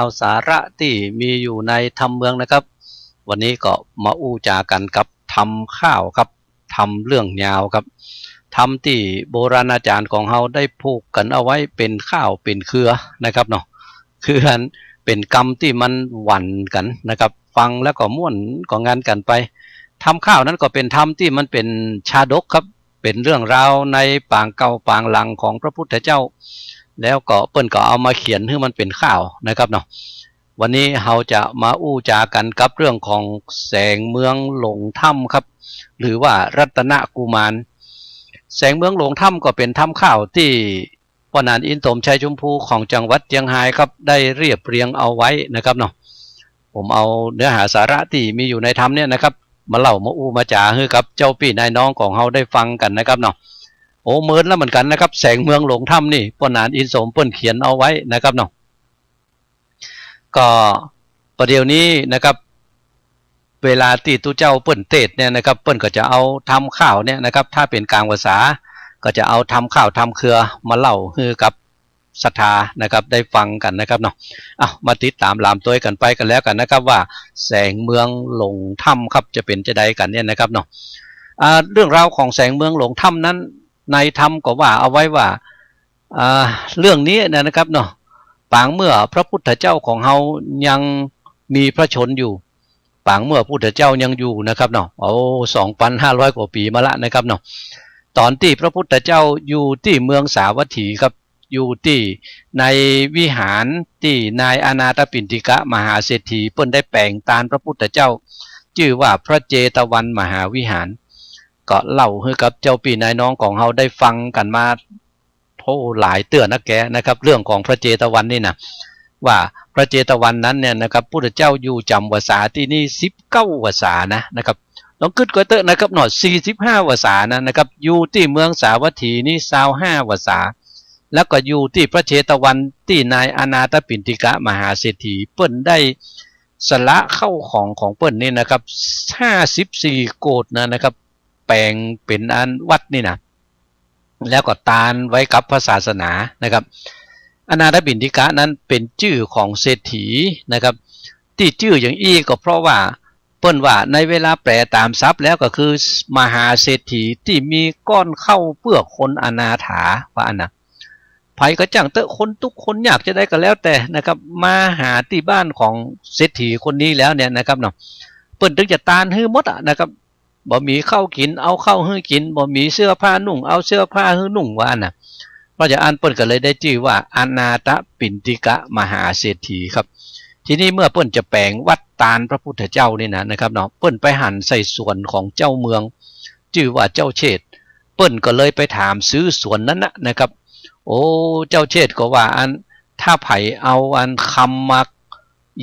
เอาสาระที่มีอยู่ในธรรมเมืองนะครับวันนี้ก็มาอู้จากันกับทำข้าวครับทำเรื่องยาวครับทำที่โบราณอาจารย์ของเราได้ผูกกันเอาไว้เป็นข้าวเป็นเครือนะครับเนาะคือเป็นกรรมที่มันหวั่นกันนะครับฟังแล้วก็ม่วนก็งานกันไปทำข้าวนั้นก็เป็นธรรมที่มันเป็นชาดกครับเป็นเรื่องราวในปางเก่าปางหลังของพระพุทธเจ้าแล้วก็เปิ้นก็เอามาเขียนให้มันเป็นข้าวนะครับเนาะวันนี้เราจะมาอู้จากันกับเรื่องของแสงเมืองหลงถ้ำครับหรือว่ารัตนกุมารแสงเมืองหลงถ้ำก็เป็นถ้ำข้าวที่ปนานอินโตมชัยชมพูของจังหวัดเชียงรายครับได้เรียบเรียงเอาไว้นะครับเนาะผมเอาเนื้อหาสาระที่มีอยู่ในถ้ำเนี่ยนะครับมาเล่ามาอู้มาจาให้กับเจ้าพี่นายน้องของเราได้ฟังกันนะครับเนาะโอ้เมินแล้วเหมือนกันนะครับแสงเมืองหลงถ้ำนี่ปนานอินโสมเปิ้นเขียนเอาไว้นะครับเนาะก็ประเดี๋ยวนี้นะครับเวลาที่ตุเจ้าเปิ้นเทศเนี่ยนะครับเปิ้นก็จะเอาทำข้าวเนี่ยนะครับถ้าเป็นกลางภาษาก็จะเอาทำข้าวทำเครือมาเล่าให้กับศรัทธานะครับได้ฟังกันนะครับเนาะมาติดตามลามตัวกันไปกันแล้วกันนะครับว่าแสงเมืองหลงถ้ำครับจะเป็นจะใดกันเนี่ยนะครับเนาะเรื่องราวของแสงเมืองหลงถ้ำนั้นในธรรมก็ว่าเอาไว้ว่าเรื่องนี้นะครับเนาะปางเมื่อพระพุทธเจ้าของเรายังมีพระชนอยู่ปางเมื่อพุทธเจ้ายังอยู่นะครับเนาะ2,500 กว่าปีมาละนะครับเนาะตอนที่พระพุทธเจ้าอยู่ที่เมืองสาวัตถีครับอยู่ที่ในวิหารที่นายอนาถปิณฑิกะมหาเศรษฐีเพิ่นได้แปลงตานพระพุทธเจ้าชื่อว่าพระเจตวันมหาวิหารก็เล่าให้กับเจ้าพี่นายน้องของเราได้ฟังกันมาหลายเตือนนะแกนะครับเรื่องของพระเจตวันนี่นะว่าพระเจตวันนั้นเนี่ยนะครับพุทธเจ้าอยู่จำวาสาที่นี่19 วาสานะครับลองขึ้นก็เตอะนะครับหน่อย45 วาสานะครับอยู่ที่เมืองสาวัตถีนี่25 วาสาแล้วก็อยู่ที่พระเจตวันที่นายอนาถปิณฑิกะมหาเศรษฐีเปิ้นได้สละเข้าของเปิ้นนี่นะครับ54 โกฏนะครับแปลงเป็นอันวัดนี่นะแล้วก็ตานไว้กับพระศาสนานะครับอนาถปิณฑิกะนั้นเป็นชื่อของเศรษฐีนะครับที่ชื่ออย่างอี้ก็เพราะว่าเปิ้นว่าในเวลาแปลตามศัพท์แล้วก็คือมหาเศรษฐีที่มีก้อนเข้าเพื่อคนอนาถาว่าอันนะไผก็จ้างเตอะคนทุกคนอยากจะได้ก็แล้วแต่นะครับมาหาที่บ้านของเศรษฐีคนนี้แล้วเนี่ยนะครับเนาะเปิ้นถึงจะตานให้หมดนะครับบ่มีข้าวกินเอาข้าวให้กินบ่มีเสื้อผ้านุ่งเอาเสื้อผ้าให้นุ่งว่าอันน่ะเพราะฉะนั้นเปิ้นก็เลยได้ชื่อว่าอนาถปิณฑิกะมหาเศรษฐีครับทีนี้เมื่อเปิ้นจะแปลงวัดตาลพระพุทธเจ้านี่นะครับเนาะเปิ้นไปหันใส่ส่วนของเจ้าเมืองชื่อว่าเจ้าเชษเปิ้นก็เลยไปถามซื้อสวนนั้นนะครับโอ้เจ้าเชษก็ว่าอันถ้าไผเอาอันคำมา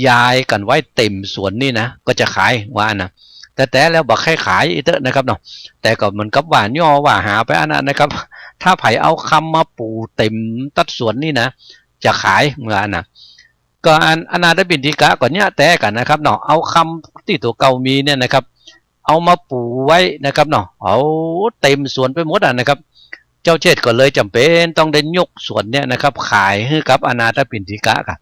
ยายกันไว้เต็มสวนนี่นะก็จะขายว่าอันนะแต่แล้วบอกให้ขายอีเตอะนะครับเนาะแต่ก็เหมือนกับว่าย่อว่าหาไปอันนั้นนะครับถ้าไผเอาคำมาปูเต็มตัดสวนนี่นะจะขายเหมือนนะก็อนาถปิณฑิกะก่อนเนี้ยแต่กันนะครับเนาะเอาคำที่ตัวเก่ามีเนี่ยนะครับเอามาปูไว้นะครับเนาะเอาเต็มสวนไปหมดนะครับเจ้าเชษก็เลยจำเป็นต้องได้ยกสวนเนี่ยนะครับขายให้กับอนาถปิณฑิกะครับ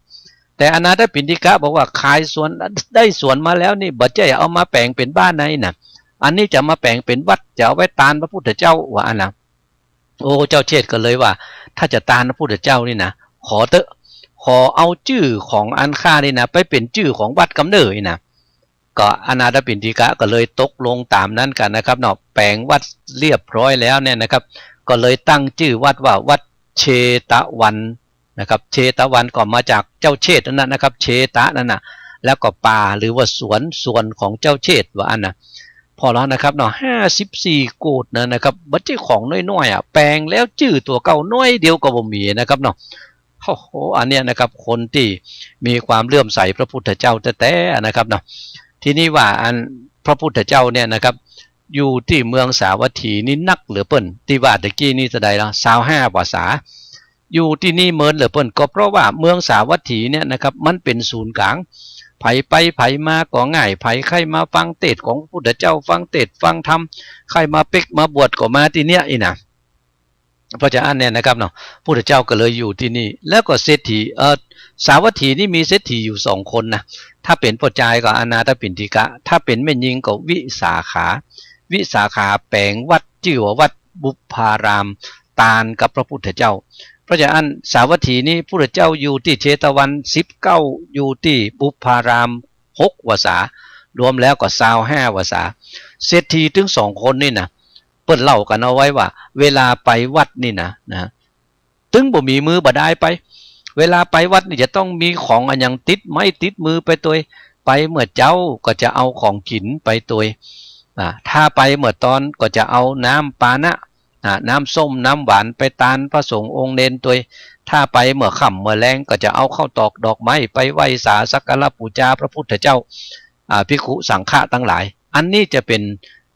แต่อนาถปิณฑิกะบอกว่าขายสวนได้สวนมาแล้วนี่บ่ใจเอามาแปลงเป็นบ้านไหนน่ะอันนี้จะมาแปลงเป็นวัดจะเอาไว้ตานพระพุทธเจ้าว่าอันน่ะโอ้เจ้าเชษก็เลยว่าถ้าจะตานพระพุทธเจ้านี่นะขอเถอะขอเอาชื่อของอันค่านี่นะไปเป็นชื่อของวัดกำเนิดนะก็อนาถปิณฑิกะก็เลยตกลงตามนั้นกันนะครับเนาะแปลงวัดเรียบร้อยแล้วเนี่ยนะครับก็เลยตั้งชื่อวัดว่าวัดเชตวันนะครับเชตวันก็มาจากเจ้าเชษนั่นนะครับเชตะนั่นนะแล้วก็ป่าหรือว่าส่วนของเจ้าเชษว่าอันนะพอแล้วนะครับเนาะ54 โกฏนะครับบัดเจ้าของน้อยๆแปลงแล้วชื่อตัวเก่าน้อยเดียวก็บ่มีนะครับเนาะโอ้โหอันเนี้ยนะครับคนที่มีความเลื่อมใสพระพุทธเจ้าแต่นะครับเนาะทีนี้ว่าอันพระพุทธเจ้าเนี่ยนะครับอยู่ที่เมืองสาวัตถีนี่นักเหลือเปิ้นที่ว่าตะกี้นี่จะได้แล้ว25 ภาษาอยู่ที่นี่เมินเหลือเปิ้นก็เพราะว่าเมืองสาวัตถีเนี่ยนะครับมันเป็นศูนย์กลางไผไปไผมาก็ง่ายไผใครมาฟังเทศของพุทธเจ้าฟังเทศฟังธรรมใครมาเป็กมาบวชก็มาที่เนี้ยอีนะ เพราะฉะนั้นเนี่ยนะครับเนาะพุทธเจ้าก็เลยอยู่ที่นี่แล้วก็เศรษฐีสาวัตถีนี่มีเศรษฐีอยู่2 คนนะถ้าเป็นพ่อจายก็อนาถปิณฑิกะถ้าเป็นแม่ยิงก็วิสาขาแปลงวัดชื่อว่าวัดบุพารามตาลกับพระพุทธเจ้าเพราะฉะนั้นสาวัตถีนี้พุทธเจ้าอยู่ที่เชตวัน19อยู่ที่บุพาราม6 วาสารวมแล้วก็25 วาสาเศรษฐีถึง2 คนนี่นะเปิ้นเล่ากันเอาไว้ว่าเวลาไปวัดนี่นะถึงบ่มีมือบ่ได้ไปเวลาไปวัดนี่จะต้องมีของอันยังติดไม้ติดมือไปตัวไปเมื่อเจ้าก็จะเอาของกินไปตัวถ้าไปเมื่อตอนก็จะเอาน้ำปานะน้ำส้มน้ำหวานไปตานพระสงฆ์องค์เนนตัวถ้าไปเมื่อค่ำเมื่อแรงก็จะเอาข้าวตอกดอกไม้ไปไหว้สาสักการะบูชาพระพุทธเจ้าภิกขุสังฆะทั้งหลายอันนี้จะเป็น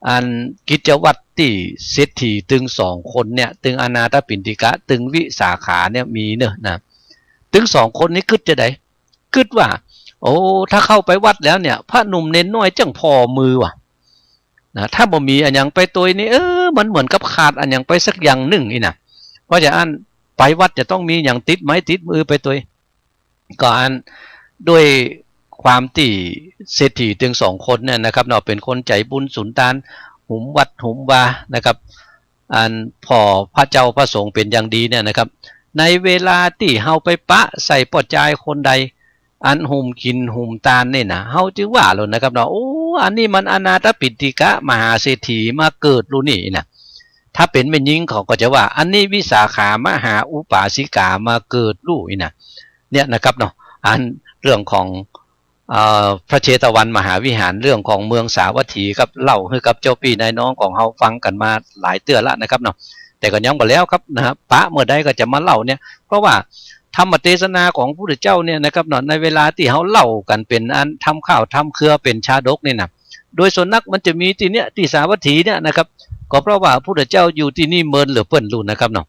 อันกิจวัตรที่เศรษฐีตึง2 คนเนี่ยตึงอนาถปิณฑิกะตึงวิสาขาเนี่ยมีเนอะนะตึง2 คนนี้คิดจะได้คิดว่าโอ้ถ้าเข้าไปวัดแล้วเนี่ยพระหนุ่มเน้นน้อยจังพอมือว่ะนะถ้าบ่มีอันยังไปตัวนี้มันเหมือนกับขาดอันยังไปสักอย่างหนึ่งนี่นะเพราะฉะนั้นไปวัดจะต้องมีอย่างติดไม้ติดมือไปตัวก็อันด้วยความที่เศรษฐีถึง2 คนเนี่ยนะครับเนาะเป็นคนใจบุญสุนทานหุมวัดหุมวานะครับอันพอพระเจ้าพระสงฆ์เป็นอย่างดีเนี่ยนะครับในเวลาที่เฮาไปปะใส่ปอดใจคนใดอันหุมกินหุมตาลเนี่ยนะเฮาจึงว่าเลยนะครับเนาะโอ้อันนี้มันอนาถปิณฑิกะมหาเศรษฐีมาเกิดรู้นี่นะถ้าเป็นแม่หญิงเขาก็จะว่าอันนี้วิสาขามหาอุปาสิกามาเกิดรู้นี่นะเนี่ยนะครับเนาะอันเรื่องของพระเชตวันมหาวิหารเรื่องของเมืองสาวัตถีครับเล่าให้กับเจ้าพี่นายน้องของเฮาฟังกันมาหลายเตือนละนะครับเนาะแต่ก็ยังบ่แล้วครับนะครับพระเมื่อใดก็จะมาเล่าเนี่ยเพราะว่าธรรมเทศนาของพระพุทธเจ้าเนี่ยนะครับเนาะในเวลาที่เฮาเล่ากันเป็นอันทำข้าวทำเครือเป็นชาดกนี่นะโดยส่วนนักมันจะมีที่เนี้ยที่สาวัตถีเนี่ยนะครับก็เพราะว่าพระพุทธเจ้าอยู่ที่นี่เมินหรือเปิ้นรู้นะครับเนาะ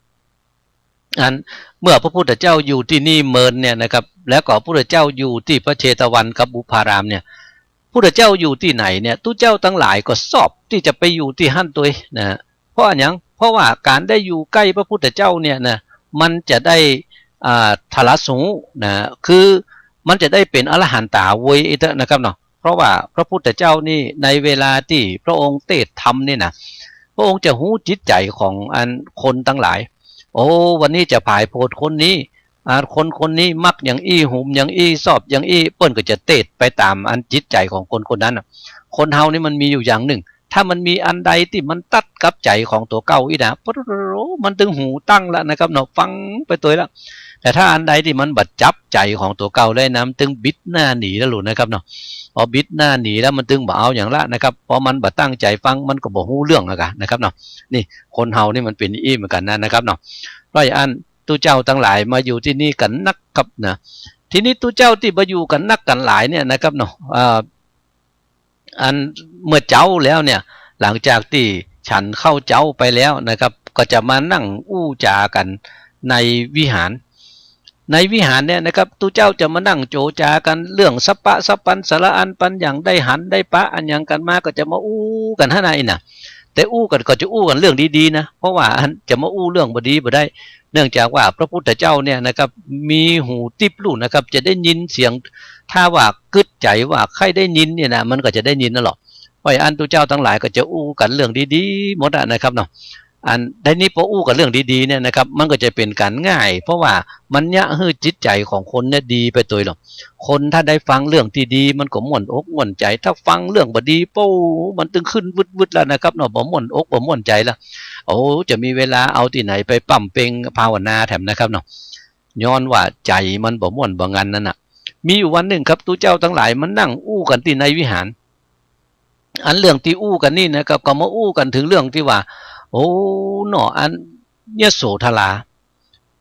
อันเมื่อพระพุทธเจ้าอยู่ที่นี่เมินเนี่ยนะครับแล้วก็พระพุทธเจ้าอยู่ที่พระเชตวันกับบุพารามเนี่ยพระพุทธเจ้าอยู่ที่ไหนเนี่ยทุเจ้าทั้งหลายก็สอบที่จะไปอยู่ที่หั่นตัวนะเพราะอย่างเพราะว่าการได้อยู่ใกล้พระพุทธเจ้าเนี่ยนะมันจะได้ทละสูนะคือมันจะได้เป็นอรหันตาเวยเถอะนะครับเนาะเพราะว่าพระพุทธเจ้านี่ในเวลาที่พระองค์เทศธรรมนี่นะพระองค์จะหู้จิตใจของอันคนทั้งหลายโอ้วันนี้จะผายโพดคนนี้คนนี้มักอย่างอี้หุมอย่างอี้สอบอย่างอี้เปิ้นก็จะเตะไปตามอันจิตใจของคนนั้นคนเฮานี่มันมีอยู่อย่างหนึ่งถ้ามันมีอันใดที่มันตัดกับใจของตัวเก่าอีนะมันถึงหูตั้งแล้วนะครับเนาะฟังไปตัวแล้วแต่ถ้าอันใดที่มันบัดจับใจของตัวเก่าเลยนะมันถึงบิดหน้าหนีแล้วหลุดนะครับเนาะพอบิดหน้าหนีแล้วมันถึงบ่เอาอย่างละนะครับพอมันบัดตั้งใจฟังมันก็บ่ฮู้เรื่องนะครับเนาะนี่คนเฮานี่มันเป็นอี้เหมือนกันนะครับเนาะเพราะอันตู้เจ้าทั้งหลายมาอยู่ที่นี่กันนักครับนะทีนี้ตู้เจ้าที่มาอยู่กันนักกันหลายเนี่ยนะครับเนาะอันเมื่อเจ้าแล้วเนี่ยหลังจากที่ฉันเข้าเจ้าไปแล้วนะครับก็จะมานั่งอู้จากันในวิหารเนี่ยนะครับตู้เจ้าจะมานั่งโจจากันเรื่องสัปปะสัปปันสารอันปันอย่างได้หันได้ปะอันอย่างกันมาก็จะมาอู้กันข้างในน่ะแต่อู้กันก็จะอู้กันเรื่องดีๆนะเพราะว่าจะมาอู้เรื่องบ่ดีบ่ได้เนื่องจากว่าพระพุทธเจ้าเนี่ยนะครับมีหูติบลู่นะครับจะได้ยินเสียงถ้าว่ากึดใจว่าใครได้ยินเนี่ยนะมันก็จะได้ยินนั่นหรอกเพราะอันตัวเจ้าทั้งหลายก็จะอู้กันเรื่องดีๆหมดนะครับเนาะอันได้นี้พออู้กันเรื่องดีๆเนี่ยนะครับมันก็จะเป็นการง่ายเพราะว่ามันยะฮือจิตใจของคนเนี่ยดีไปตัวหรอกคนถ้าได้ฟังเรื่องที่ดีมันก็ม่วนอกม่วนใจถ้าฟังเรื่องบ่ดีโป้มันตึงขึ้นวึดๆแล้วนะครับเนาะบ่ม่วนอกบ่ม่วนใจแล้วโอ้จะมีเวลาเอาที่ไหนไปปั่มเปงภาวนาแถมนะครับเนาะย้อนว่าใจมันบ่ม่วนบ่งันนั่นน่ะมีอยู่วันหนึ่งครับตู้เจ้าทั้งหลายมันนั่งอู้กันที่ในวิหารอันเรื่องที่อู้กันนี่นะครับก็มาอู้กันถึงเรื่องที่ว่าโอ้หนออันยโสธรา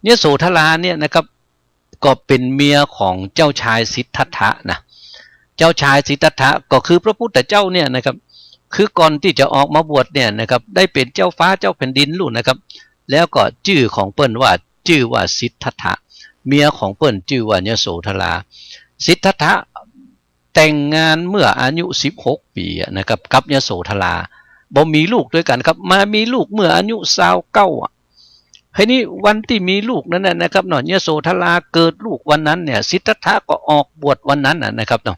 เนี่ยนะครับก็เป็นเมียของเจ้าชายสิทธัตถะนะเจ้าชายสิทธัตถะก็คือพระพุทธเจ้าเนี่ยนะครับคือก่อนที่จะออกมาบวชเนี่ยนะครับได้เป็นเจ้าฟ้าเจ้าแผ่นดินลู่นะครับแล้วก็ชื่อของเปิ้นว่าชื่อว่าสิทธัตถะเมียของเปิ้นชื่อว่ายโสธราสิทธัตถะแต่งงานเมื่ออายุ16 ปีนะครับกับยโสธราบ่มีลูกด้วยกันครับมามีลูกเมื่ออายุ29 เฮ้ยนี่วันที่มีลูกนั้นนะครับเนาะยโสธราเกิดลูกวันนั้นเนี่ยสิทธัตถะก็ออกบวชวันนั้นนะครับเนาะ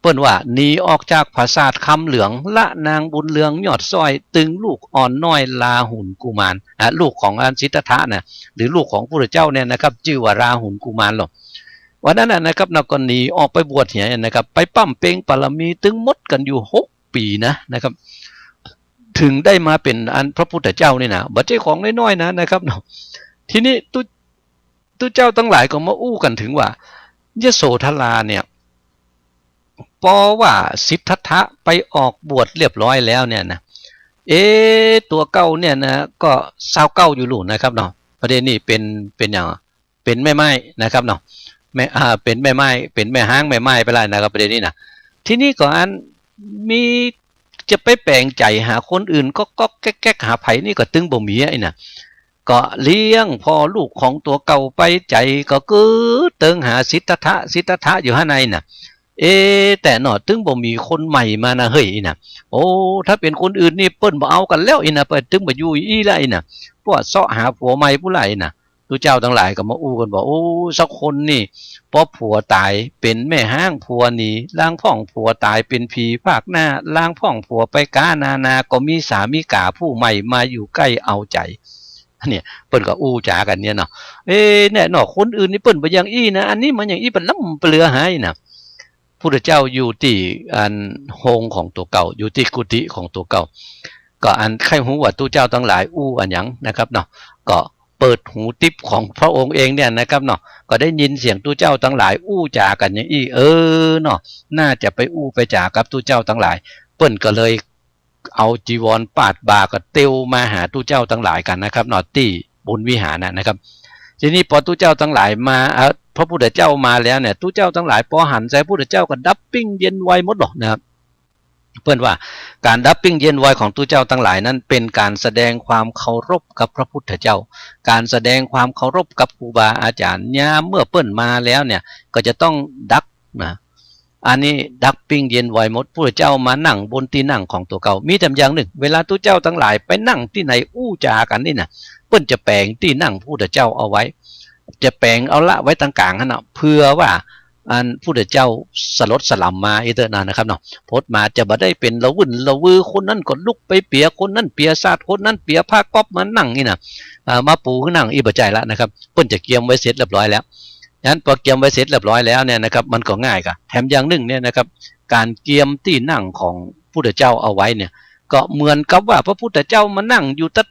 เปิ้นว่าหนีออกจากปราสาทคำเหลืองละนางบุญเรืองยอดซอยตึงลูกอ่อนน้อยลาหุนกุมารลูกของอันสิทธัตถะนะหรือลูกของพระเจ้าเนี่ยนะครับชื่อว่าราหุนกุมารหรอกวันนั้นนะครับนก็หนีออกไปบวชเหียนะครับไปปั้มเป้งปรมีตึงมดกันอยู่6 ปีนะครับถึงได้มาเป็นอันพระพุทธเจ้านี่นะบัดใจของน้อยๆนะครับเนาะทีนี้ตุเจ้าทั้งหลายก็มาอู้กันถึงว่ายโสธราเนี่ยพอว่าสิทธัตถะไปออกบวชเรียบร้อยแล้วเนี่ยนะตัวเก้าเนี่ยนะก็29อยู่หลู่นะครับเนาะประเด็นนี้เป็นอย่างเป็นแม่ไม้นะครับเนาะแม่เป็นแม่ไม้เป็นแม่ห้างแม่ไม้ไปแล้วนะครับประเด็นนี้นะทีนี้ก็อันมีจะไปแปลงใจหาคนอื่นก็แก๊กหาไผนี่ก็ตึงบ่มีไอ้น่ะก็เลี้ยงพอลูกของตัวเก่าไปใจก็เติงหาสิทธัตถะอยู่ข้างในน่ะแต่หนอตึงบ่มีคนใหม่มานะเฮ้ยน่ะโอ้ถ้าเป็นคนอื่นนี่เปิ้นบ่เอากันแล้วอีน่ะเปิ้นตึงบ่อยู่อีแล้วอีน่ะพวกเสาะหาผัวใหม่ผู้ไรน่ะตัวเจ้าทั้งหลายก็มาอู้กันบอกโอ้สักคนนี่พอผัวตายเป็นแม่ห้างผัวหนีล้างพ่องผัวตายเป็นผีภาคหน้าล้างพ่องผัวไปกานาก็มีสามีกาผู้ใหม่มาอยู่ใกล้เอาใจเนี่ยเปิ้นก็อู้จากันเนี่ยเนาะเนี่ยเนาะคนอื่นนี่เปิ้นบ่อย่างอี้นะอันนี้มันอย่างอี้เป็นล้ำเปลือหายนะพุทธเจ้าอยู่ที่อันโฮงของตัวเก่าอยู่ที่กุฏิของตัวเก่าก็อันใครหูว่าตัวเจ้าทั้งหลายอู้อันหยังนะครับเนาะก็เปิดหูทิพของพระองค์เองเนี่ยนะครับเนาะก็ได้ยินเสียงตู้เจ้าทั้งหลายอู้จากันอย่างอี้เนาะน่าจะไปอู้ไปจากับตู้เจ้าทั้งหลายเปิ้นก็เลยเอาจีวรปาดบาก็เตียวมาหาตู้เจ้าทั้งหลายกันนะครับเนาะที่บุญวิหารนะครับทีนี้พอตู้เจ้าทั้งหลายมาพระพุทธเจ้ามาแล้วเนี่ยตู้เจ้าทั้งหลายพอหันใจพระพุทธเจ้าก็ดับปิ้งเย็นไวหมดหรอกนะครับเพื่อนว่าการดับปิ้งเย็นไวของตู้เจ้าทั้งหลายนั้นเป็นการแสดงความเคารพกับพระพุทธเจ้าการแสดงความเคารพกับครูบาอาจารย์ยามเมื่อเปิ้นมาแล้วเนี่ยก็จะต้องดักนะอันนี้ดักปิ้งเย็นไวหมดพระเจ้ามานั่งบนที่นั่งของตัวเก่ามีแต่อย่างหนึ่งเวลาตู้เจ้าทั้งหลายไปนั่งที่ไหนอู้จากันนี่นะเปิ้นจะแปลงที่นั่งพระพุทธเจ้าเอาไว้จะแปลงเอาละไว้ต่างกลางนั่นนะเพื่อว่าอันพุทธเจ้าสลดสลัมมาอีเตอร์นานะครับเนาะพดมาจะบ่ได้เป็นละวุ่นละวือคนนั้นก็ลุกไปเปียคนนั้นเปียซาดคนนั้นเปียผ้าก๊อบมานั่งนี่นะมาปูขึ้นนั่งอีบ่ใจละนะครับเปิ้นจะเกียมไว้เสร็จเรียบร้อยแล้วงั้นพอเกียมไว้เสร็จเรียบร้อยแล้วเนี่ยนะครับมันก็ง่ายกะแถมอย่างหนึ่งเนี่ยนะครับการเกียมที่นั่งของพุทธเจ้าเอาไว้เนี่ยก็เหมือนกับว่าพระพุทธเจ้ามานั่งอยู่ตัด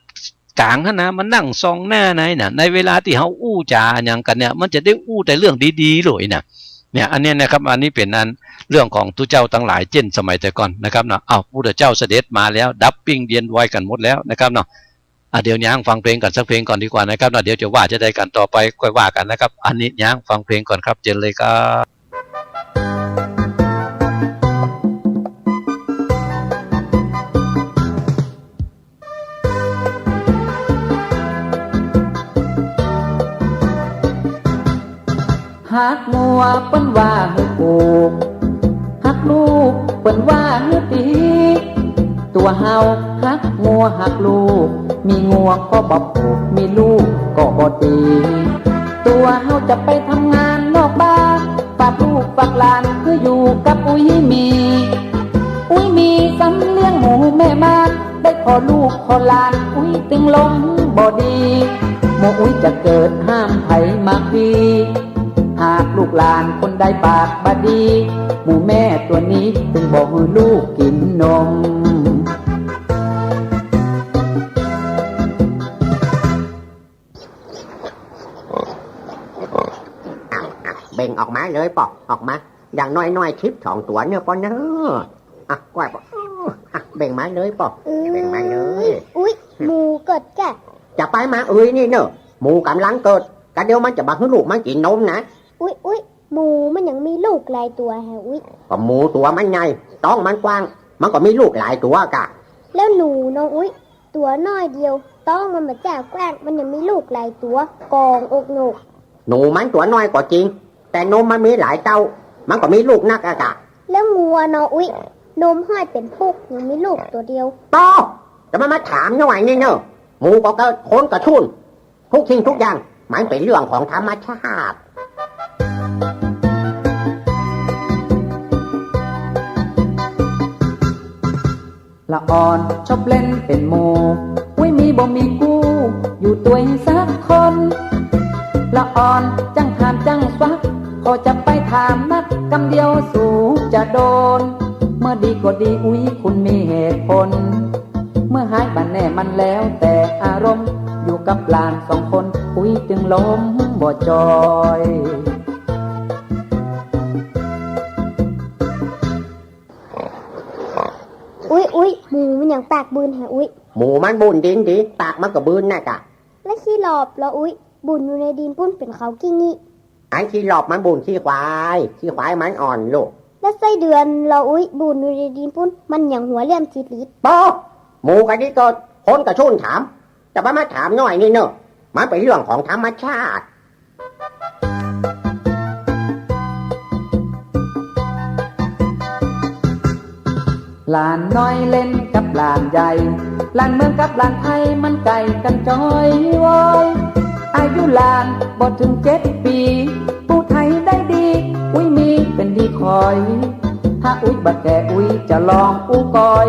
กลางนะมันนั่งซองหน้าไหนนะในเวลาที่เขาอู้จาอย่างกันเนี่ยมันจะได้อู้แต่เรื่องดีๆเลยนะเนี่ยอันนี้นะครับอันนี้เป็นอันเรื่องของตุเจ้าทั้งหลายเช่นสมัยแต่ก่อนนะครับเนาะพุทธเจ้าเสด็จมาแล้วดับปิ้งเย็นไว้กันหมดแล้วนะครับเนาะเดี๋ยวย่างฟังเพลงกันสักเพลงก่อนดีกว่านะครับเนาะเดี๋ยวจะว่าจะได้กันต่อไปค่อยว่ากันนะครับอันนี้ย่างฟังเพลงก่อนครับเจนเลยครับหักงัวเปิ้นว่าให้ปลูกหักลูกเปิ้นว่าให้ตีตัวเฮาหักงัวหักลูกมีงัวก็บ่ปลูกมีลูกก็บ่ตีตัวเฮาจะไปทำงานนอกบ้านฝากลูกฝากหลานคืออยู่กับอุ้ยมีสำเลี้ยงหมูแม่บ้านได้ขอลูกขอหลานอุ้ยตึงลงบ่ดีหมูอุ้ยจะเกิดห้ามไผมากดีหากลูกหลานคนใดปากบดีหมูแม่ตัวนี้จึงบอกให้ลูกกินนมเบ่งออกมาเลยปอกออกมาอย่างน้อยๆคลิป2 ตัวเนี่ยปอเนอะกว่าปอเบ่งมาเลยปอกเบ่งมาเลยอุ๊ยหมูเกิดแก่จะไปมานี่เนอะหมูกำลังเกิดกะเดียวมันจะบังให้ลูกมันกินนมนะอุ๊ยหมูมันยังมีลูกหลายตัวแฮะอุ๊ยก็หมูตัวมันใหญ่ต้องมันกว้างมันก็มีลูกหลายตัวกะแล้วหนูน้องอุ๊ยตัวน้อยเดียวต้องมันมาแจ้กว้างมันยังมีลูกหลายตัวกองอกหนกหนูมันตัวน้อยก็จริงแต่นมมันมีหลายเต้ามันก็มีลูกนักกะแล้วงัวน้องอุ๊ยนมห้อยเป็นพุกยังมีลูกตัวเดียวต่อจะมาถามหน่อยนี่เนอะหมูก็คนกระชุน ทุกสิ่งทุกอย่างมันเป็นเรื่องของธรรมชาติละอ่อนชอบเล่นเป็นหมู่อุ้ยมีบ่มีกู้อยู่ตัวให้สักคนละอ่อนจังถามจังฟักขอจะไปถามนักกำเดียวสู่จะโดนเมื่อดีก็ดีอุ้ยคุณมีเหตุผลเมื่อหายบันแน่มันแล้วแต่อารมณ์อยู่กับหลานสองคนอุ้ยจึงล้มบ่จอยอุ๊ยหมูมันอย่างปากบืนแฮะอุ๊ยหมูมันบุญดินดีปากมันก็บืนน่ะกะและขี้หลอบแล้วอุ๊ยบุญอยู่ในดินปุ้นเป็นเขากิ้งงี้อันขี้หลอบมันบุญขี้ควายมันอ่อนลูกและไส้เดือนเราอุ๊ยบุญอยู่ในดินปุ้นมันอย่างหัวเลี่ยมจิตลิดโป๊ะหมูกันนี่ก็คนกระชุ่นถามแต่ว่ามาถามหน่อยนี่เนอะมันเป็นเรื่องของธรรมชาติหลานน้อยเล่นกับหลานใหญ่หลานเมืองกับหลานไทยมันไก่กันจอยวอยอายุหลานบ่ถึง7 ปีผู้ไทยได้ดีอุ้ยมีเป็นดีคอยถ้าอุ้ยบัดแก่อุ้ยจะลองอู้กอย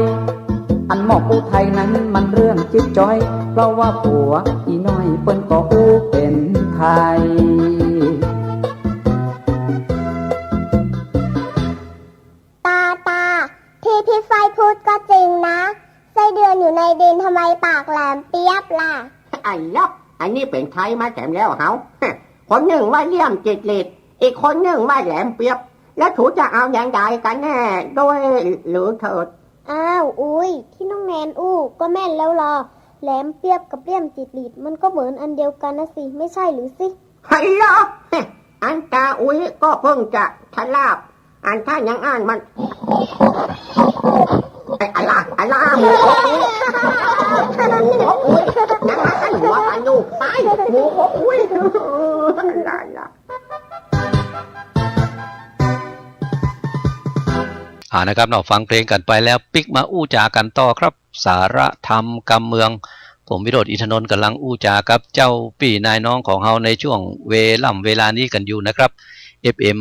อันหมอกอู้ไทยนั้นมันเรื่องจิ๊บจ้อยเพราะว่าผัวอีน้อยเปิ้นก็อู้เป็นไทยพี่ไฟพูดก็จริงนะไส้เดือนอยู่ในดินทำไมปากแหลมเปียบล่ะไอ้ยอกอันนี้เป็นไทยมาแถมแล้วเฮาคนหนึ่งว่าเลี่ยมจิตลิดอีกคนหนึ่งว่าแหลมเปียบแล้วถูจะเอาอย่างใดกันแน่ด้วยหรือเถิดอ้าวอุ้ยที่น้องแนนอู้ก็แม่นแล้วรอแหลมเปียบกับเลี่ยมจิตลิดมันก็เหมือนอันเดียวกันนะสิไม่ใช่หรือสิไอ้ยอกอันตาอุ้ยก็เพิ่งจะทลาบอันถ้ายังอ่านมันอะไรหมูอุ้ยยังมาขันหัวกันอยู่ไปหมูอุ้ยนะครับเราฟังเพลงกันไปแล้วปิกมาอู้จากันต่อครับสาระธรรมกำเมืองผมวิโรจน์อินทนนท์กำลังอู้จากับเจ้าปี่นายน้องของเฮาในช่วงเวลานี้กันอยู่นะครับFM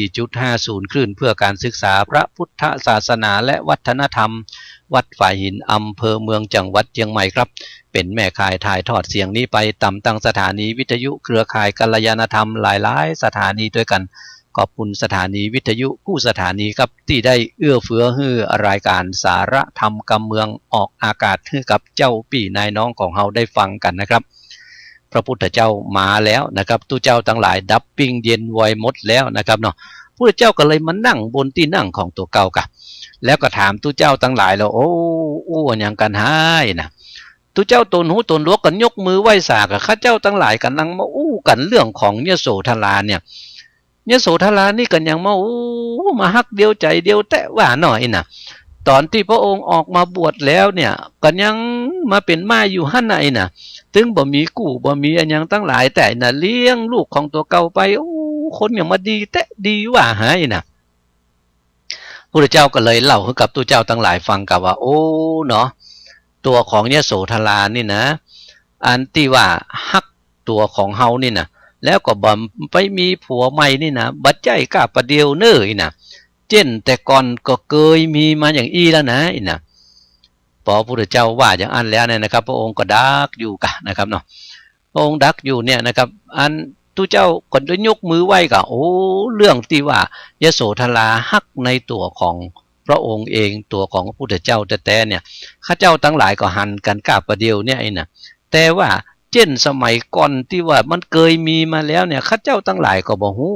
104.50 คลื่นเพื่อการศึกษาพระพุทธศาสนาและวัฒนธรรมวัดฝ่ายหินอำเภอเมืองจังหวัดเชียงใหม่ครับเป็นแม่ข่ายถ่ายทอดเสียงนี้ไปต่ำตั้งสถานีวิทยุเครือข่ายกัลยาณธรรมหลายๆสถานีด้วยกันขอบคุณสถานีวิทยุคู่สถานีครับที่ได้เอื้อเฟื้อให้รายการสาระธรรมกำเมืองออกอากาศให้กับเจ้าปี่นายน้องของเฮาได้ฟังกันนะครับพระพุทธเจ้ามาแล้วนะครับตู้เจ้าทั้งหลายดับปิ้งเย็นไวหมดแล้วนะครับเนาะพระเจ้าก็เลยมานั่งบนที่นั่งของตัวเก่ากะแล้วก็ถามตู้เจ้าทั้งหลายแล้วโอ้อย่างกันหายนะตู้เจ้าตนหูตนลวกกันยกมือไหว้สากะข้าเจ้าทั้งหลายกันนั่งมาอู้กันเรื่องของยโสธราเนี่ยยโสธรานี่กันยังมาฮักเดียวใจเดียวแต่ว่าหน่อยนะตอนที่พระองค์ออกมาบวชแล้วเนี่ยกันยังมาเป็นม่ายอยู่หั่นไหนนะถึงบ่มีกู้บ่มีอันยังตั้งหลายแต่น่ะเลี้ยงลูกของตัวเก่าไปคนอย่างมาดีแต่ดีว่าหายนะพระเจ้าก็เลยเล่าให้กับตัวเจ้าทั้งหลายฟังกับว่าเนาะตัวของยโสธรานี่นะอันที่ว่าฮักตัวของเฮานี่นะแล้วก็บ่ไปมีผัวใหม่นี่นะบัดใจกะประเดียวเน้ออีนะเช่นแต่ก่อนก็เคยมีมาอย่างอี้แล้วนะอีนะพอพระพุทธเจ้าว่าอย่างอันแล้วเนี่ยนะครับพระองค์ก็ดักอยู่กันนะครับเนาะพระองค์ดักอยู่เนี่ยนะครับอันตู้เจ้าก็ได้ยกมือไหว้กับเรื่องที่ว่ายโสธราฮักในตัวของพระองค์เองตัวของพระพุทธเจ้าแต่เนี่ยข้าเจ้าทั้งหลายก็หันกันกาประเดียวเนี่ยไอ้นะแต่ว่าเช่นสมัยก่อนที่ว่ามันเคยมีมาแล้วเนี่ยข้าเจ้าทั้งหลายก็บ่ฮู้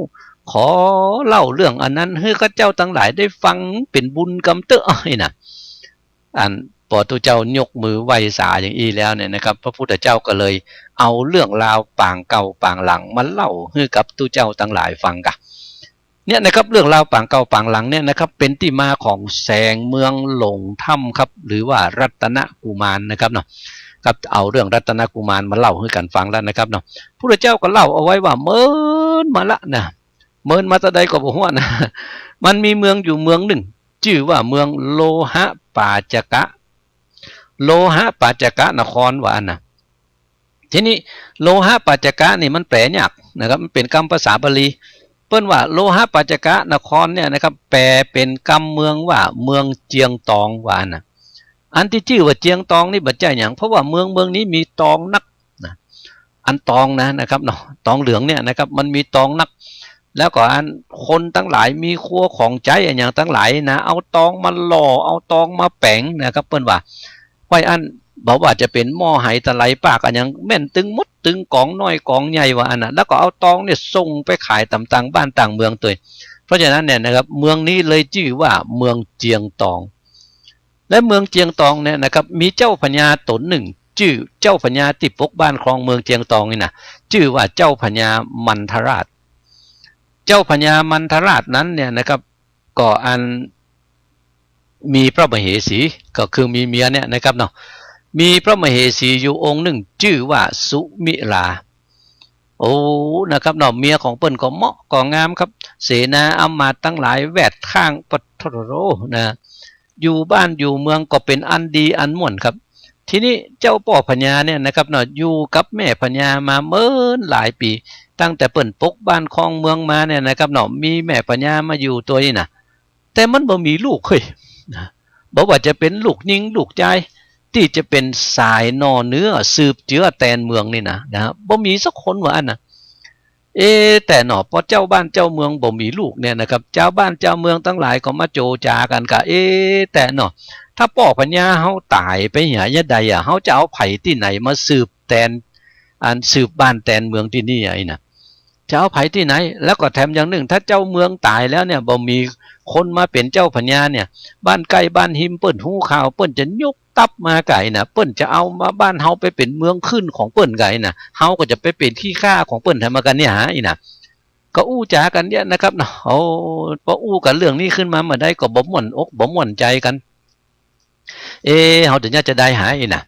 ขอเล่าเรื่องอันนั้นให้ข้าเจ้าทั้งหลายได้ฟังเป็นบุญกำเตอะไอ้นะอันพอตัวเจ้ายกมือไหว้สาอย่างอี้แล้วเนี่ยนะครับพระพุทธเจ้าก็เลยเอาเรื่องราวปางเก่าปางหลังมาเล่าให้กับตัวเจ้าทั้งหลายฟังกันเนี่ยนะครับเรื่องราวปางเก่าปางหลังเนี่ยนะครับเป็นที่มาของแสงเมืองหลงถ้ำครับหรือว่ารัตนกุมารนะครับเนาะครับเอาเรื่องรัตนกุมารมาเล่าให้กันฟังแล้วนะครับเนาะพระพุทธเจ้าก็เล่าเอาไว้ว่าเมินมาละนะเมินมาตะใดก็บ่ฮู้นะมันมีเมืองอยู่เมืองหนึ่งชื่อว่าเมืองโลหะปาจกะนครว่านะ ทีนี้โลหะปัจจกะนี่มันแปลยากนะครับมันเป็นคำภาษาบาลีเปิ้นว่าโลหะปัจจกะนครเนี่ยนะครับแปลเป็นคำเมืองว่าเมืองเจียงตองว่านะอันที่ชื่อว่าเจียงตองนี่บัดใจอย่างเพราะว่าเมืองนี้มีตองนักนะอันตองนะครับเนาะตองเหลืองเนี่ยนะครับมันมีตองนักแล้วก็อันคนตั้งหลายมีครัวของใจอย่างตั้งหลายนะเอาตองมาหล่อเอาตองมาแปงนะครับเปิ้นว่าไว้อันบอกว่าจะเป็นหม้อไหตะไลปากอันยังแม่นตึงมดตึงกองน้อยกองใหญ่ว่าอันน่ะแล้วก็เอาตองเนี่ยส่งไปขายตามต่างบ้านต่างเมืองตัวเพราะฉะนั้นเนี่ยนะครับเมืองนี้เลยชื่อว่าเมืองเจียงตองและเมืองเจียงตองเนี่ยนะครับมีเจ้าพญาตนหนึ่งชื่อเจ้าพญาติปกบ้านคลองเมืองเจียงตองนี่นะชื่อว่าเจ้าพญามันทราชเจ้าพญามันทราชนั้นเนี่ยนะครับก็อันมีพระมเหสีก็คือมีเมียเนี่ยนะครับเนาะมีพระมเหสีอยู่องค์หนึ่งชื่อว่าสุมิลาโอ้นะครับเนาะเมียของเปิ้นก็เหมาะก็งามครับเสนาอำมาตย์ทั้งหลายแวดข้างปทโรนะอยู่บ้านอยู่เมืองก็เป็นอันดีอันม่วนครับทีนี้เจ้าพ่อพญาเนี่ยนะครับเนาะอยู่กับแม่พญามาเมื่อหลายปีตั้งแต่เปิ้นปกบ้านคลองเมืองมาเนี่ยนะครับเนาะมีแม่พญามาอยู่ตัวนี้นะแต่มันบ่มีลูกเฮ้ยนะบอกว่าจะเป็นลูกยิงลูกใจที่จะเป็นสายนอเนื้อสืบเจือแตนเมืองนี่นะบ่มีสักคนว่าอันนะแต่หนอพอเจ้าบ้านเจ้าเมืองบ่มีลูกเนี่ยนะครับเจ้าบ้านเจ้าเมืองทั้งหลายก็มาโจจากันกะแต่หนอถ้าพ่อพญาเฮาตายไปหายะใดเฮาจะเอาไผที่ไหนมาสืบแตนอันสืบบ้านแตนเมืองที่นี่ไอ้น่ะจะเอาไผที่ไหนแล้วก็แถมอย่างหนึ่งถ้าเจ้าเมืองตายแล้วเนี่ยบ่มีคนมาเป็นเจ้าพญาเนี่ยบ้านใกล้บ้านหิมเปิ้นหูข่าวเปิ้นจะยกตับมาไก่นะเปิ้นจะเอามาบ้านเฮาไปเป็นเมืองขึ้นของเปิ้นไก่นะเฮาก็จะไปเป็นขี้ข้าของเปิ้นทำมากันเนี่ยหาอีน่ะก็อู้จากันเนี่ยนะครับเนาะโอ้พออู้กันเรื่องนี้ขึ้นมาเมื่อใดก็บ่ม่วนอกบ่ม่วนใจกันเฮาถึงจะได้หาอีน่ะ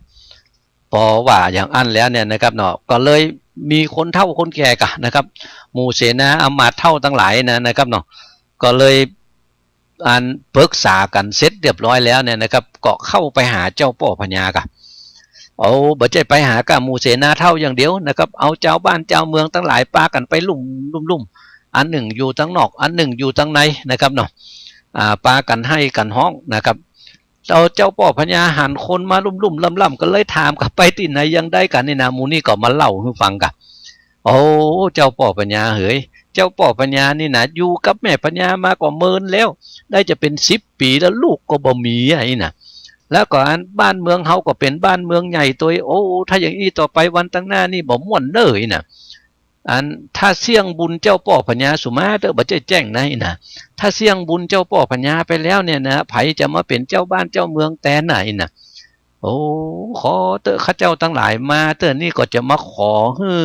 พอว่าอย่างอันแล้วเนี่ยนะครับเนาะก็เลยมีคนเฒ่าคนแก่กะนะครับหมู่เสนาอำมาตย์เฒ่าทั้งหลายนะครับเนาะก็เลยอันปรึกษากันเสร็จเรียบร้อยแล้วเนี่ยนะครับก็เข้าไปหาเจ้าพ่อพญากะเอาบ่ใจไปหากะหมู่เสนาเท่าอย่างเดียวนะครับเอาเจ้าบ้านเจ้าเมืองทั้งหลายปากันไปลุ่มอันหนึ่งอยู่ทั้งนอกอันหนึ่งอยู่ทั้งในนะครับเนาะปากันให้กันห้องนะครับเอาเจ้าพ่อพญาหันคนมาลุ่มล่ำก็เลยถามกับไปที่ไหนยังได้กันนี่นะหมู่นี่ก็มาเล่าให้ฟังกะโอ้เจ้าพ่อพญาเฮ้ยเจ้าพ่อพญานี่นะอยู่กับแม่พญามากว่าเมินแล้วได้จะเป็น10 ปีแล้วลูกก็บ่มีไอ้น่ะแล้วก็อันบ้านเมืองเฮาก็เป็นบ้านเมืองใหญ่ตัวโอ้ถ้าอย่างนี้ต่อไปวันตั้งหน้านี่บ่ม่วนเด้อน่ะอันถ้าเสี่ยงบุญเจ้าพ่อพญาสุมาเด้อบ่จะแจ้งนะน่ะถ้าเสี่ยงบุญเจ้าพ่อพญาไปแล้วเนี่ยนะไผจะมาเป็นเจ้าบ้านเจ้าเมืองแต่ไหนน่ะโอ้ขอเตอข้าเจ้าทั้งหลายมาเตอนี่ก็จะมาขอฮื้อ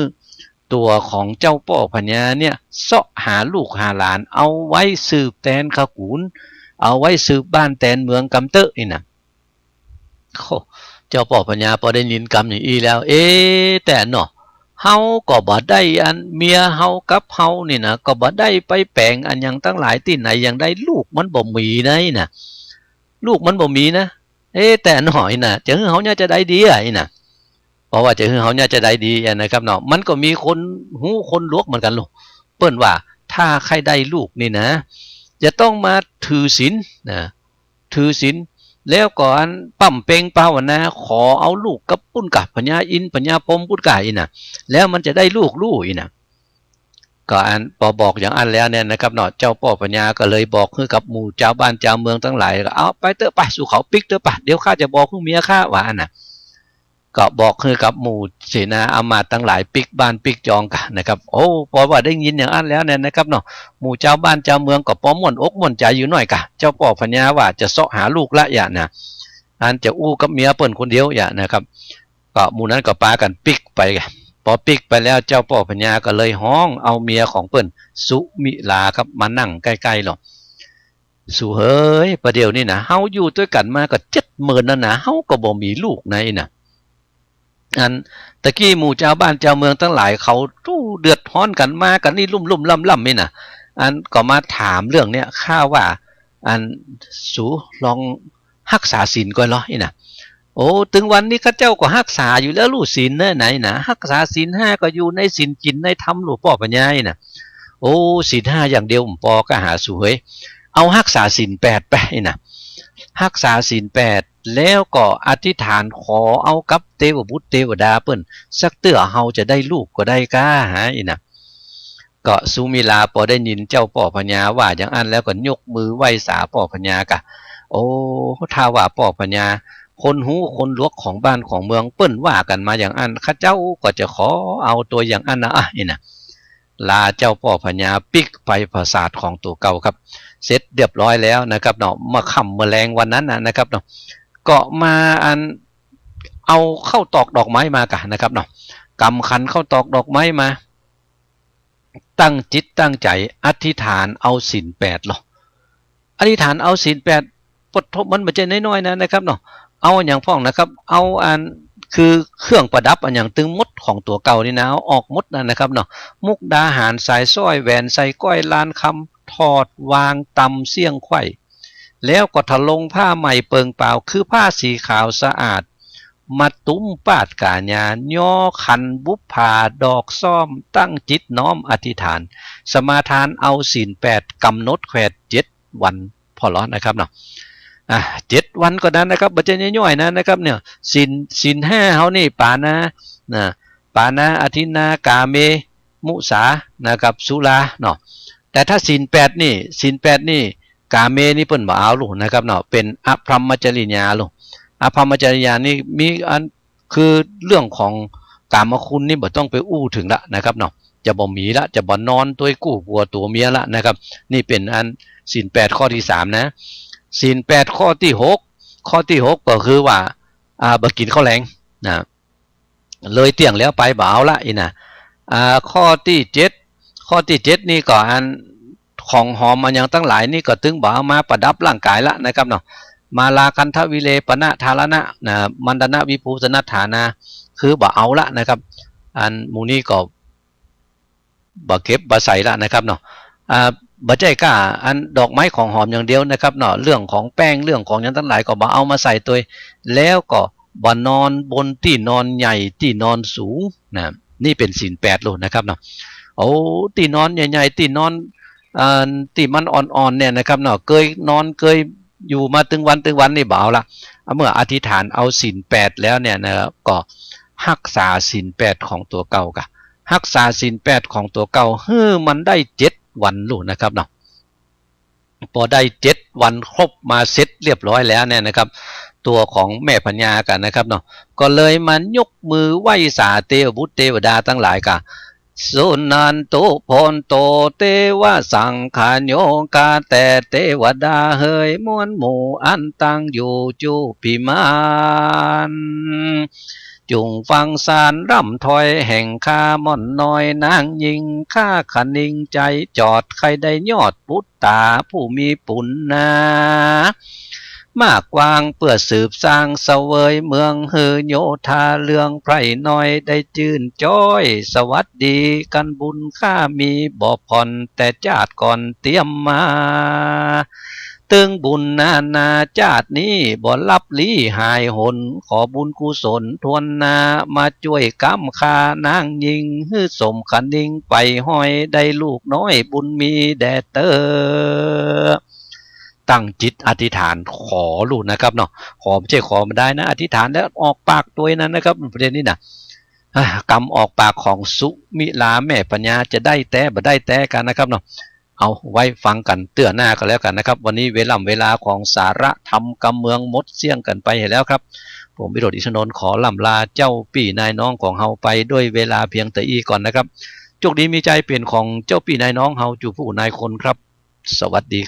ตัวของเจ้าพ่อพญาเนี่ยเสาะหาลูกหาหลานเอาไว้สืบแตนขกูลเอาไว้สืบบ้านแตนเมืองกำเตอะนี่นะเจ้าพ่อพญาพอได้ยินกำอย่างอีแล้วแต่เนาะเฮาก็บ่ได้อันเมียเฮากับเฮานี่นะก็บ่ได้ไปแปลงอันยังตั้งหลายที่ไหนยังได้ลูกมันบ่มีนะนี่นะลูกมันบ่มีนะแต่หน่อยนะจะเฮาเนี่ยจะได้ดีไอ้น่ะเพราะว่าจะเขาเนี่ยจะได้ดีนะครับเนาะมันก็มีคนหูคนลวกเหมือนกันลูกเปิ้นว่าถ้าใครได้ลูกนี่นะจะต้องมาถือศีลนะถือศีลแล้วก่อนปั่มเปงภาวนาขอเอาลูกกับปุ้นกับพญาอินพญาพรมปุ้นกายน่ะแล้วมันจะได้ลูกอีน่ะก็อันพอบอกอย่างอันแล้วเนี่ยนะครับเนาะเจ้าพ่อพญาก็เลยบอกคือกับหมู่เจ้าบ้านเจ้าเมืองทั้งหลายก็เอาไปเถอะไปสู่เขาปิกเถอะปะเดี๋ยวข้าจะบอกคุณเมียข้าว่าน่ะก็บอกคือกับหมู่เสนาอำมาตย์ทั้งหลายปิกบ้านปิกจองกันนะครับโอ้พอว่าได้ยินอย่างอันแล้วเนี่ยนะครับเนาะหมู่เจ้าบ้านเจ้าเมืองก็พอม่วนอกม่วนใจอยู่หน่อยกะเจ้าพ่อพญาว่าจะเสาะหาลูกละอย่านะอันจะอู้กับเมียเปิ้นคนเดียวอย่านะครับก็หมู่นั้นก็ปากันปิกไปพอปิกไปแล้วเจ้าพ่อพญาก็เลยห้องเอาเมียของเปิ้นสุมิลาครับมานั่งใกล้ๆหรอกสู่เฮ้ยประเดี๋ยวนี้นะเฮาอยู่ด้วยกันมาก็70,000นั่นนะเฮาก็บ่มีลูกในน่ะอันตะกี้หมู่เจ้าบ้านเจ้าเมืองทั้งหลายเขาตู้เดือดร้อนกันมากันนี่ลุ่มล่ำนี่น่ะอันก็มาถามเรื่องเนี้ยข้าว่าอันสูลองรักษาศีลก่อนเหรอนี่น่ะโ โอ้ถึงวันนี้ข้าเจ้าก็รักษาอยู่แล้วลูกศีลเน่ไหนนะรักษาศีล5ก็อยู่ในศีลจินในธรรมลูกพ่อปัญญานี่นะโอ้ศีล5อย่างเดียวปอก็หาสวยเอารักษาศีล8ไปนะรักษาศีล8แล้วก็อธิษฐานขอเอากับเทวบุตรเทวดาเปิ้นสักเตื้อเฮาจะได้ลูกก็ได้ก้าหาอีนะก็สุมิลาพอได้ยินเจ้าป่อพญาว่าอย่างอันแล้วก็ยกมือไหว้สาป่อพญากะโอ้ถ้าว่าป่อพญาคนหูคนลวกของบ้านของเมืองเปิ้นว่ากันมาอย่างอันข้าเจ้าก็จะขอเอาตัวอย่างอันนะนี่นะลาเจ้าป่อพญาปิกไปปราสาทของตัวเก่าครับเสร็จเรียบร้อยแล้วนะครับเนาะมาค่ำเมื่อแรงวันนั้นนะครับเนาะก็มาอันเอาเข้าตอกดอกไม้มากันนะครับเนาะกำขันเข้าตอกดอกไม้มาตั้งจิตตั้งใจอธิษฐานเอาศีล8หรออธิษฐานเอาศีล8ปดทบมันไม่ใช่น้อยๆนะครับเนาะเอาอย่างพ่องนะครับเอาอันคือเครื่องประดับอันอย่างตึงมดของตัวเก่านี่นะเอาออกมดนะครับเนาะมุกดาหารสายสร้อยแหวนใส่ก้อยลานคำถอดวางตำเสี่ยงไข่แล้วก็ถลงผ้าใหม่เปิงเปล่าคือผ้าสีขาวสะอาดมาตุ้มปาดกาญาย่อขันบุพผาดอกซ่อมตั้งจิตน้อมอธิษฐานสมาทานเอาศีล8กำหนดแขวด7 วันพอแล้วนะครับเนาะ7 วันก็นั้นนะครับบัจเจย่อยๆนะครับเนี่ยศีล5เฮานี่ปานะปานะอธินากาเมมุสานะครับสุราเนาะแต่ถ้าศีล8นี่กาเมนี่เปิ้นบ่เอาลูกนะครับเนาะเป็นอภรรมจริยาลูกอภรรมจริยานี่มีอันคือเรื่องของกามคุณนี่บ่ต้องไปอู้ถึงละนะครับเนาะจะบ่มีละจะบ่นอนตัวกู้ผัวตัวเมียละนะครับนี่เป็นอันศีล8ข้อที่3นะศีล8ข้อที่6ก็คือว่าบ่กินข้าวแลงนะเลยเที่ยงแล้วไปบ่เอาละอีนะข้อที่7นี่ก็อันของหอมอันอย่างตั้งหลายนี่ก็ตึงบ่เอามาประดับร่างกายละนะครับเนาะมาลาคันทวิเลปนะทารณะนะมันดนะวิภูสนัฏฐานาคือบ่เอาละนะครับอันหมู่นี้ก็บ่เก็บบ่ใส่ละนะครับเนาะบ่ใจกล้าอันดอกไม้ของหอมอย่างเดียวนะครับเนาะเรื่องของแป้งเรื่องของอย่างทั้งหลายก็บ่เอามาใส่ตัวแล้วก็บ่นอนบนที่นอนใหญ่ที่นอนสูงนะนี่เป็นศีล8โลดนะครับเนาะโอ้ที่นอนใหญ่ๆที่นอนที่มันอ่อนๆเนี่ยนะครับเนาะเคยอยู่มาตึงวันนี่บ่เอาละเมื่ออธิษฐานเอาศีล8แล้วเนี่ยนะครับก็รักษาศีล8ของตัวเก่ากะรักษาศีล8ของตัวเก่ามันได้7 วันลูกนะครับเนาะพอได้7 วันครบมาเสร็จเรียบร้อยแล้วเนี่ยนะครับตัวของแม่พญากันนะครับเนาะก็เลยมันยกมือไหว้สาเทวบุตรเทวดาทั้งหลายกะสุนันโตพนโตเทวสังขารโยกาแต่เทวดาเฮยมวลหมู่อันตั้งอยู่จูพิมานจุงฟังสารร่ำถอยแห่งข้าม่อนน้อยนางยิงข้าขนิงใจจอดใครได้ยอดพุทธาผู้มีปุณณามากวางเพื่อสืบสร้างเสวยเมืองเฮโยธาเรื่องไพรน้อยได้จื่นจ้อยสวัสดีกันบุญข้ามีบ่ผ่อนแต่จาดก่อนเตรียมมาตึงบุญนาจาดนี้บ่ลับลี้หายหนขอบุญกุศลทวนนามาช่วยกำคานางยิงฮื้อสมขันนิงไปห้อยได้ลูกน้อยบุญมีแด่เตอตั้งจิตอธิษฐานขอลูกนะครับเนาะขอไม่ใช่ขอมาได้นะอธิษฐานแล้วออกปากตัวนั้นนะครับประเด็นนี้นะกำออกปากของสุมิลาแม่ปัญญาจะได้แต่บ่ได้แต่กันนะครับเนาะเอาไว้ฟังกันเตือนหน้ากันแล้วกันนะครับวันนี้เวลาของสาระธรรมกำเมืองมดเสี่ยงกันไปเห็นแล้วครับผมวิโรจน์ อิชนนท์ขอล่ำลาเจ้าปี่นายน้องของเฮาไปด้วยเวลาเพียงแต่อีก่อนนะครับโชคดีมีใจเปลี่ยนของเจ้าปี่นายน้องเฮาจูผู้นายคนครับสวัสดี